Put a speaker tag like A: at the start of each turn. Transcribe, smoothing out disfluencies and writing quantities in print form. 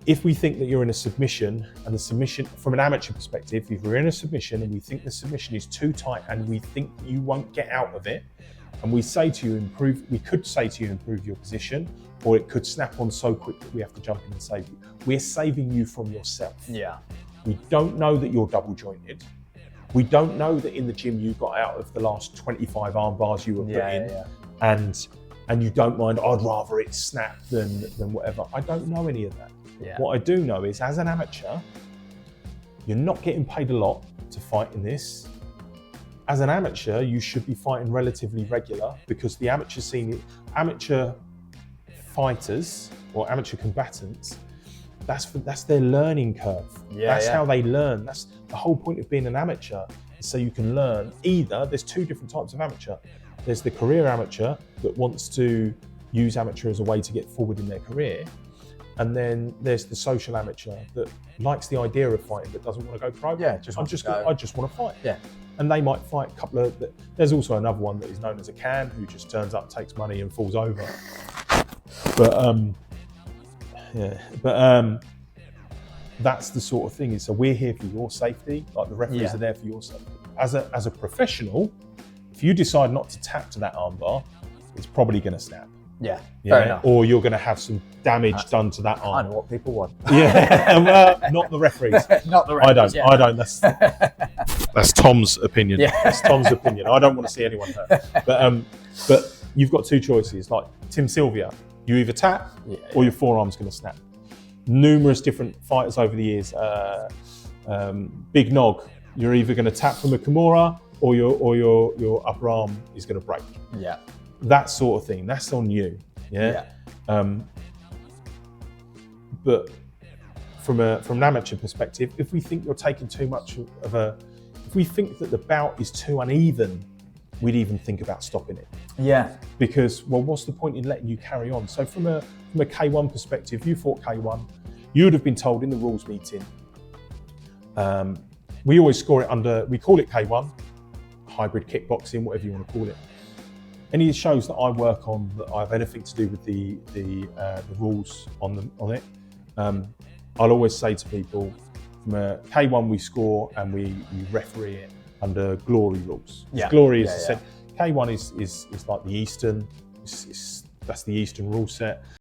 A: if we think that you're in a submission, and the submission, from an amateur perspective, if we're in a submission and we think the submission is too tight and we think you won't get out of it, and we say to you, we could say to you, improve your position, or it could snap on so quick that we have to jump in and save you. We're saving you from yourself.
B: Yeah.
A: We don't know that you're double jointed. We don't know that in the gym you got out of the last 25 arm bars you were put in, and you don't mind, I'd rather it snap than whatever. I don't know any of that.
B: Yeah.
A: What I do know is, as an amateur, you're not getting paid a lot to fight in this. As an amateur, you should be fighting relatively regular, because the amateur scene, amateur fighters or amateur combatants, that's their learning curve. That's how they learn. That's the whole point of being an amateur, is so you can learn. Either, there's two different types of amateur. There's the career amateur that wants to use amateur as a way to get forward in their career. And then there's the social amateur that likes the idea of fighting but doesn't want to go pro.
B: Yeah,
A: I just want to fight.
B: Yeah.
A: And they might fight a couple of, there's also another one that is known as a can, who just turns up, takes money and falls over. But that's the sort of thing. So we're here for your safety, like the referees are there for your safety. As a professional, if you decide not to tap to that armbar, it's probably going to snap.
B: Yeah, fair enough.
A: Or you're going to have some damage done to that arm.
B: I know what people want.
A: Yeah, not the referees.
B: Not the referees.
A: I don't. That's Tom's opinion.
B: Yeah.
A: That's Tom's opinion. I don't want to see anyone hurt. But you've got two choices. Like Tim Sylvia, you either tap or your forearm's going to snap. Numerous different fighters over the years. Big Nog, you're either going to tap from a Kimura or your upper arm is going to break.
B: Yeah.
A: That sort of thing, that's on you. But from an amateur perspective, if we think you're taking too much if we think that the bout is too uneven, we'd even think about stopping it.
B: Yeah.
A: Because, well, what's the point in letting you carry on? So from a K1 perspective, you fought K1, you would have been told in the rules meeting, we always score it we call it K1, hybrid kickboxing, whatever you want to call it. Any shows that I work on that I have anything to do with the rules on it, I'll always say to people, from a K1 we score and we referee it under glory rules.
B: Yeah.
A: Glory is K1 is like the Eastern, that's the Eastern rule set.